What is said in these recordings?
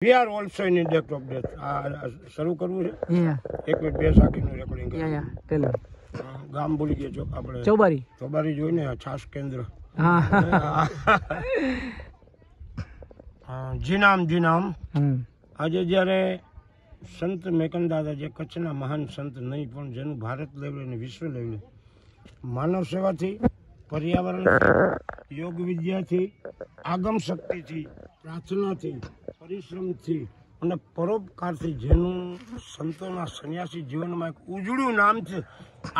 We are also in India of death. શરૂ કરવું છે? એક મિનિટ બે સાકીનું રેકોર્ડિંગ પેલું ગામ ભૂલી ગયા છો આપણે ચોબારી જોઈને છાસ કેન્દ્ર. જી નામ. આજે જ્યારે સંત મેકનદાદા જે કચ્છના મહાન સંત નહીં પણ જેનું ભારત લેવલે અને વિશ્વ લેવલે માનવ સેવાથી, પર્યાવરણથી, યોગ વિદ્યાથી, આગમ શક્તિથી, પ્રાર્થનાથી, પરિશ્રમથી અને પરોપકારથી જેનું સંતોના સંન્યાસી જીવનમાં એક ઉજળું નામ છે,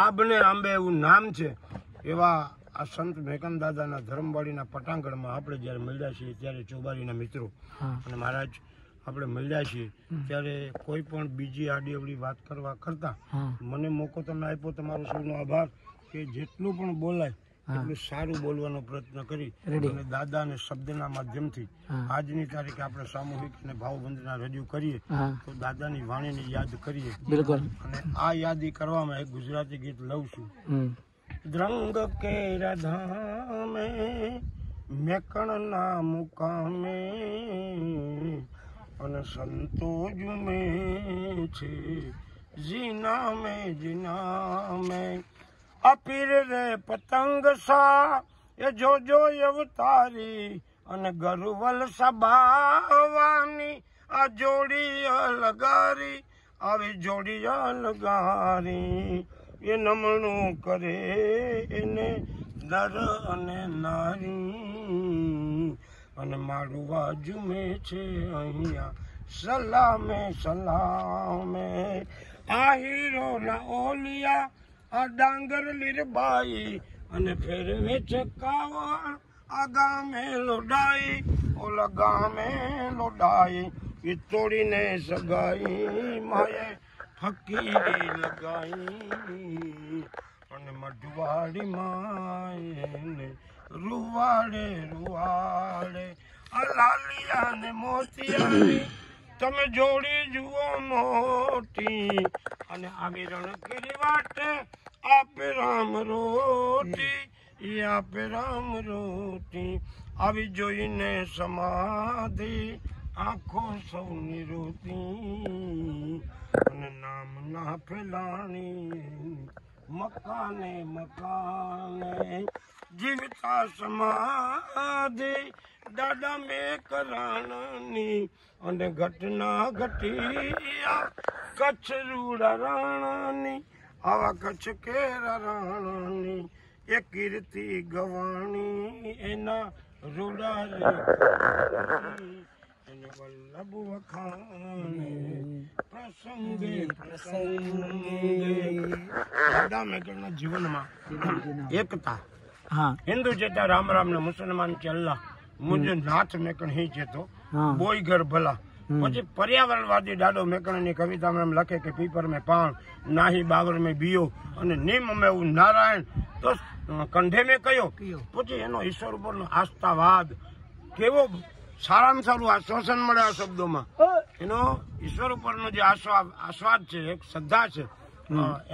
આબને આંબે એવું નામ છે, એવા આ સંત મેકનદાદાના ધર્મવાડીના પટાંગણમાં આપણે જ્યારે મળ્યા છીએ ત્યારે ચોબારીના મિત્રો અને મહારાજ આપણે મળ્યા છીએ ત્યારે કોઈ પણ બીજી આડીઅવળી વાત કરવા કરતાં મને મોકો તમે આપ્યો, તમારો સૌનો આભાર કે જેટલું પણ બોલાય એટલું સારું બોલવાનો પ્રયત્ન કરી અને દાદા અને શબ્દના માધ્યમથી આજની તારીખે આપણે સામૂહિક અને ભાવવંદના રજૂ કરીએ તો દાદાની વાણીને યાદ કરીએ. અને આ યાદી કરવામાં એક ગુજરાતી ગીત લઉં છું. દ્રંગ કેરા ધામે મેકણના મુકામે અને સંતો જુમે છે જીના મેં અપીર રે પતંગ સા એ જો અવતારી અને ગરુવલ સબાવાની આ જોડી લગારી આવી જોડી લગારી એ નમણું કરે એને નર અને નારી અને મારું વાજુમે છે અહીંયા સલામે આ હીરો ના ઓલિયા આ ડાંગર લીરબાઈ અને ફેરવે છે કાવળ આ ગામે લોડાઈ ઓલા ગામે લોડાઈ એ તોડીને સગાઈ માએ ફકીરી લગાઈ અને મઢવાડી માએ રૂવાડે આ લાલિયા ને મોતિયાની તમે જોડી જુઓ મોટી અને આવી રણકીરી વાટે આપે રામ રોટી આવી જોઈને સમાધિ આંખો સૌની રોતી અને નામ ના ફેલાણી મકાને જીવતા સમાધિ દાદા મેકરાણાની અને ઘટના ઘટિયા કચ્છ રૂડા રાણાની આવા કચ્છ કેરા રાણાની એ કીર્તિ ગવાણી એના રૂડા એને વલ્લભ વખાણે પ્રસંગે દાદા મેકરના જીવનમાં એકતા, हिंदू चेता राम राम ने मुसलमान के अल्लाह मुझे नाथ मेकण ही चेतो बोई घर भला પછી પર્યાવરણવાદી દાદો મેકણની કવિતામાં એમ લખે કે પીપર મેં પાણ નાહી બાવર મેં બીયો અને નિમ મેં નારાયણ તો કંઠે મેં કયો. પછી એનો ઈશ્વર ઉપરનો આસ્થાવાદ કેવો સારામાં સારું આશ્વાસન મળે આ શબ્દોમાં. એનો ઈશ્વર ઉપરનો જે આસ્વાદ છે, એક શ્રદ્ધા છે,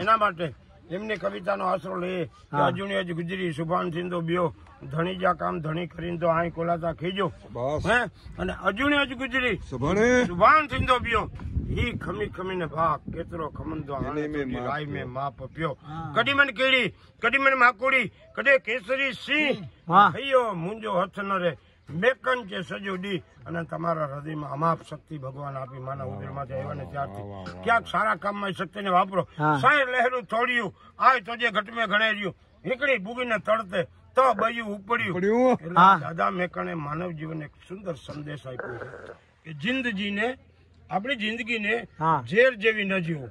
એના માટે એમની કવિતાનો આશરો લઈએ કે અજુણી અજ ગુજરી સુભાન થીંદો બ્યો ધણી જા કામ ધણી કરીને તો આઈ કોલાતા ખીજો હે અને અજુણી અજ ગુજરી સુભાન થીંદો બ્યો ઈ ખમીને ભાગ કેતરો ખમંદો રાય મે માપ પ્યો કડી મન કેડી કડી મન માકોડી કડે કેસરી સિંહ હૈયો મુંજો હથ ન રે મેકન છે સજો ડી અને તમારા હૃદયમાં અમાપ શક્તિ ભગવાન આપી માનવ ઉદરમાંથી આવ્યા ને ત્યારથી ક્યાંક સારા કામમાં શક્તિને વાપરો. સાંઈ લહેરું થોડ્યું આય તો જે ઘટમે ગણાર્યું નીકળી ભૂગીને તળતે તો બયું ઉપડ્યું. દાદા મેકણે માનવ જીવન એક સુંદર સંદેશ આપ્યો છે કે જિંદગીને આપણી જિંદગીને ઝેર જેવી ન જીવો.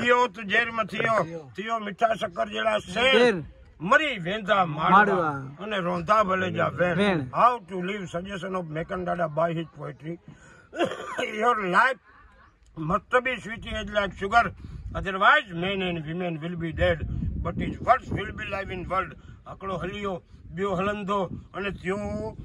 જીવો તો ઝેરમાં થયો મીઠા શક્કર જેડા શેર મરી વેંધા માડવા અને રોંધા ભલે જા વેણ. How to live suggestion of Mekandada by his poetry. Your life must be sweety as like sugar, otherwise man and women will be dead but is words will be live in world. આકડો હલિયો બ્યો હલંધો અને ત્યો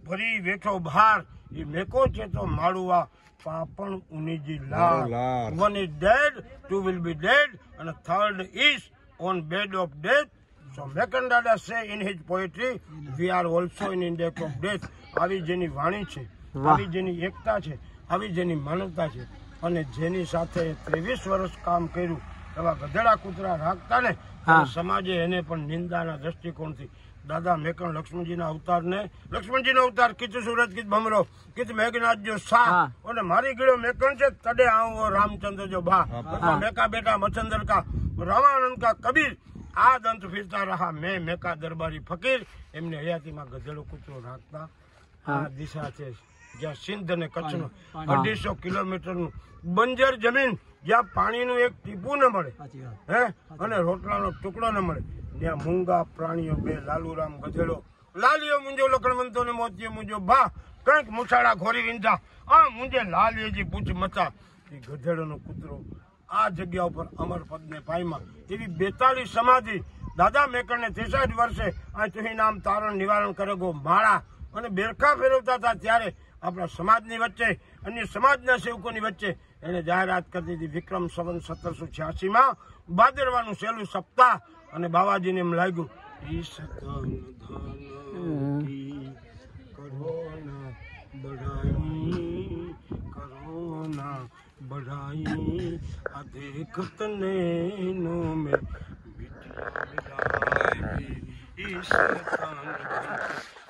ભરી વેઠો ભાર એ મેકો છે તો માળુવા પાપણ ઉનીજી લાર. One is dead, two will be dead અને third is on bed of death. So Mekandada say in his poetry, we are also in index of death. આવી જેની વાણી છે, આવી જેની એકતા છે, આવી જેની માનવતા છે અને જેની સાથે 23 વર્ષ કામ કર્યું એવા ગધેડા કૂતરા રાખતા ને સમાજે એને પણ નિંદાના દ્રષ્ટિકોણથી દાદા મેકણ લક્ષ્મણજીના અવતાર કીધું સુરત કીધ ભમરો કીધ મેઘનાથ જો સા અને મારી ગીડો મેકણ છે તડે આવો રામચંદ્ર જો બા મેકા બેટા મચંદર કા રામાનંદ કા કબીર આ દંત ફિરતા રહા મેં મેકા દરબારી ફકીર એમને હયાતીમાં ગધેડો કૂતરો રાખતા આ દિશા છે જ્યાં સિંધ અને કચ્છનો 250 કિલોમીટરનું બંજર જમીન જ્યાં પાણીનું એક ટીપું ન મળે અને રોટલાનો ટુકડો ન મળે ત્યાં મૂંગા પ્રાણીઓ બે લાલુરામ ગધેડો લાલીઓ મુંજો લખણવંતો ને મોતીઓ મુંજો ભા કંઈક મુસાડા ઘોરી વિંધા આ મુંજે લાલીજી પૂછ મચા એ ગધેડોનો કૂતરો આ જગ્યા ઉપર અમરપદને પાયમાં એવી 42 સમાધિ દાદા મેકણને 63 વર્ષે આ તુહી નામ તારણ નિવારણ કરે ગો માળા અને બેરખા ફેરવતા હતા ત્યારે આપણા સમાજની વચ્ચે અન્ય સમાજના સેવકોની વચ્ચે એને જાહેરાત કરી હતી વિક્રમ સંવત 1786માં ભાદરવાનું સહેલું સપ્તાહ અને બાવાજીને એમ લાગ્યું કરોના બઢાઈ આ દેખત ને નો મેં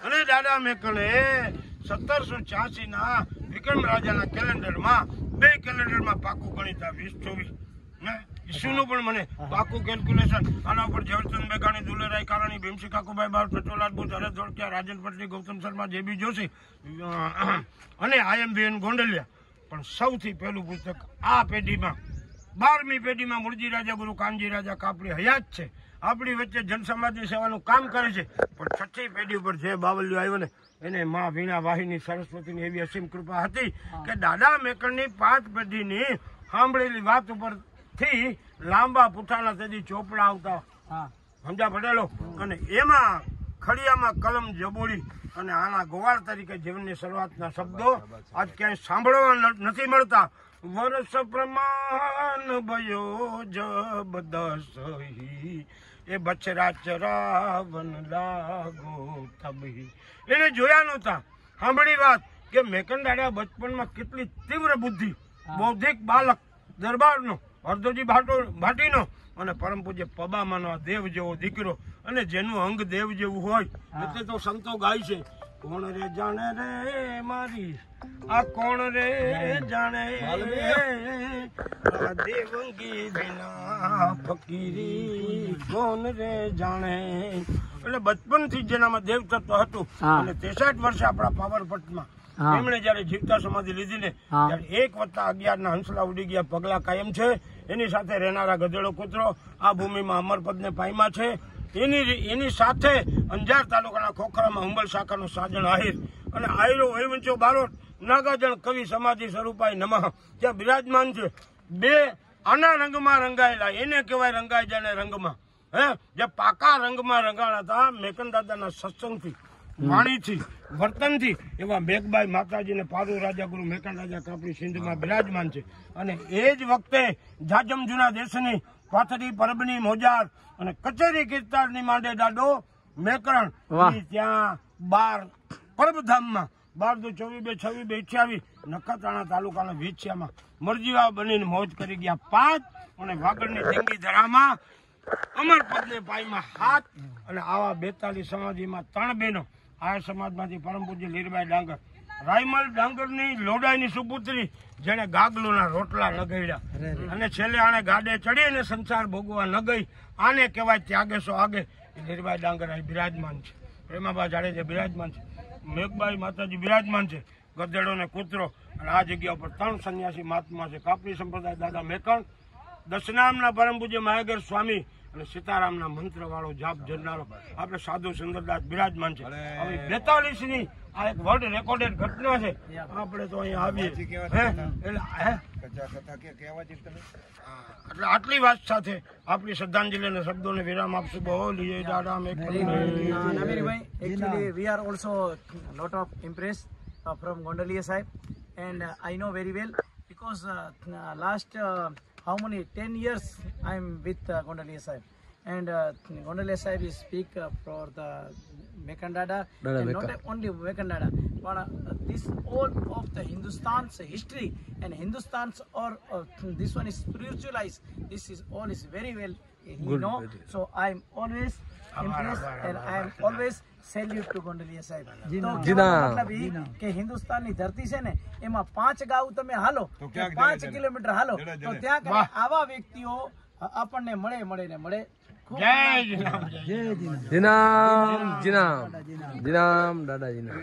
અને દાદા મેકણે 1786 ના વિક્રમ રાજાના કેલેન્ડરમાં 2 કેલેન્ડરમાં પાકું ગણિત 2024 ઈસુનું પણ મને પાકું કેલ્ક્યુલેશન આના ઉપર ઝવેરચંદ મેઘાણી દુલેરાય કારાણી ભીમસિંહ કાકુભાઈ બાર પેટ્રોલાલ બુચ હરેશ ધોળકિયા રાજન પટણી ગૌતમ શર્મા જેબી જોશી અને IMVN ગોંડલિયા પણ સૌથી પહેલું પુસ્તક આ પેઢીમાં 12મી પેઢીમાં મૂળજી રાજા ગુરુ કાનજી રાજા કાપડી હયાત છે આપણી વચ્ચે જનસમાજની સેવાનું કામ કરે છે પણ 6ઠી પેઢી ઉપર જે બાવલિયો આવ્યો ને એને માં વીણા વાહિની સરસ્વતીની એવી અસીમ કૃપા હતી કે દાદા મેકણની 5 પેઢીની સાંભળેલી વાત ઉપરથી લાંબા પુઠાના તેથી ચોપડા આવતા સમજા પડેલો અને એમાં ખડિયામાં કલમ જબોડી અને આના ગોવાળ તરીકે જીવનની શરૂઆતના શબ્દો આજ ક્યાંય સાંભળવા નથી મળતા વર્ષ પ્રમાણ ભયો જબદસહી એ બચરા ચરાવન લાગો તબહી એને જોયા નહોતા સાંભળી વાત કે મેકણ દાડા બચપણમાં કેટલી તીવ્ર બુદ્ધિ બૌદ્ધિક બાલક દરબારનો હરદોજી ભાટીનો અને પરમ પૂજ્ય પબામાનો આ દેવ જેવો દીકરો અને જેનું અંગ દેવ જેવું હોય એટલે તો સંતો ગાય છે કોણ રે જાણે રે મારી આ કોણ રે જાણે આ દેવંગી વિના ફકીરી કોણ રે જાણે એટલે બચપનથી જેનામાં દેવ તત્વ હતું અને 63 વર્ષે આપણા પાવરપટમાં એમણે જયારે જીવતા સમાધિ લીધી ને ત્યારે 1+11 ના હંસલા ઉડી ગયા પગલા કાયમ છે એની સાથે રહેનારા ગધેડો કૂતરો આ ભૂમિમાં અમરપદને પાયમાં છે એની સાથે અંજાર તાલુકાના ખોખરામાં હુંબલ શાખાનો સાજણ આહિર અને આહિરો વૈવંચો બારોટ નાગાજણ કવિ સમાધિ સ્વરૂપાય નમઃ ત્યાં બિરાજમાન છે 2 આના રંગમાં રંગાયેલા એને કહેવાય રંગાય જાને રંગમાં જે પાકા રંગમાં રંગાણા હતા મેકણ દાદાના સત્સંગથી વાણીથી વર્તનથી એવા મેઘબાઈ માતાજી ને પારુ રાજા ગુરુ મેકણ રાજા કાપડી સિંધમાં બિરાજમાન છે અને એ જ વખતે જાજમ જૂના દેશની પાથરી પરબની મોજાર અને કચેરી કીર્તારની માંડે દાડો મેકરણ ત્યાં 12 પરબધામમાં 12-24-26-28 નખત્રાણા તાલુકાના વિછિયામાં મરજીવા બનીને મોજ કરી ગયા 5 અને વાગડની ઢીંગી ધરામાં અમરપદને પાયમાં 7 અને આવા 42 સમાધિમાં 3 બહેનો આ સમાજમાંથી પરમ પૂજ્ય લીરબાઈ ડાંગર રાયમલ ડાંગરની લોડાઈની સુપુત્રી જેને ગાગલોના રોટલા લગાડ્યા અને છેલ્લે આને ગાડે ચડી અને સંસાર ભોગવા ન ગઈ આને કહેવાય ત્યાગે સો આગે લીરબાઈ ડાંગર અહીં બિરાજમાન છે પ્રેમાબા જાડેજા બિરાજમાન છે મેઘબાઈ માતાજી બિરાજમાન છે ગધેડો ને કૂતરો અને આ જગ્યા ઉપર 3 સંન્યાસી મહાત્મા છે કાપડી સંપ્રદાય દાદા મેકણ દશનામના પરમ પૂજ્ય માયાગર સ્વામી અને સીતારામના મંત્ર વાળો જાપ જરનારો આપણે સાધુ સુંદરદાસ બિરાજમાન છે હવે 42ની આ એક વર્લ્ડ રેકોર્ડેડ ઘટના છે આપણે તો અહીંયા આવીએ એટલે આટલી વાત સાથે આપણી શ્રદ્ધાંજલિ અને શબ્દોને વિરામ આપશું બોલીએ દાદા Actually, we are also lot of impressed from Gondaliya Sahib, and I know very well because last how many 10 years I am with Gondaliya Sahib, and Gondaliya Sahib is speak for the Mekkan Dada, and not only Mekkan Dada, but this all of the Hindustan's history and Hindustan's or this one is spiritualized. This is all is very well you know. So I am always impressed and I am always salute to Gondaliya Sahib. તો મતલબ એ કે હિન્દુસ્તાનની ધરતી છે ને એમાં 5 ગાઉ તમે હાલો 5 kilometre હાલો તો ત્યાં કને આવા વ્યક્તિઓ આપણને મળે ને મળે. જય જીનામ જીનામ જીનામ જીનામ દાદા જીનામ.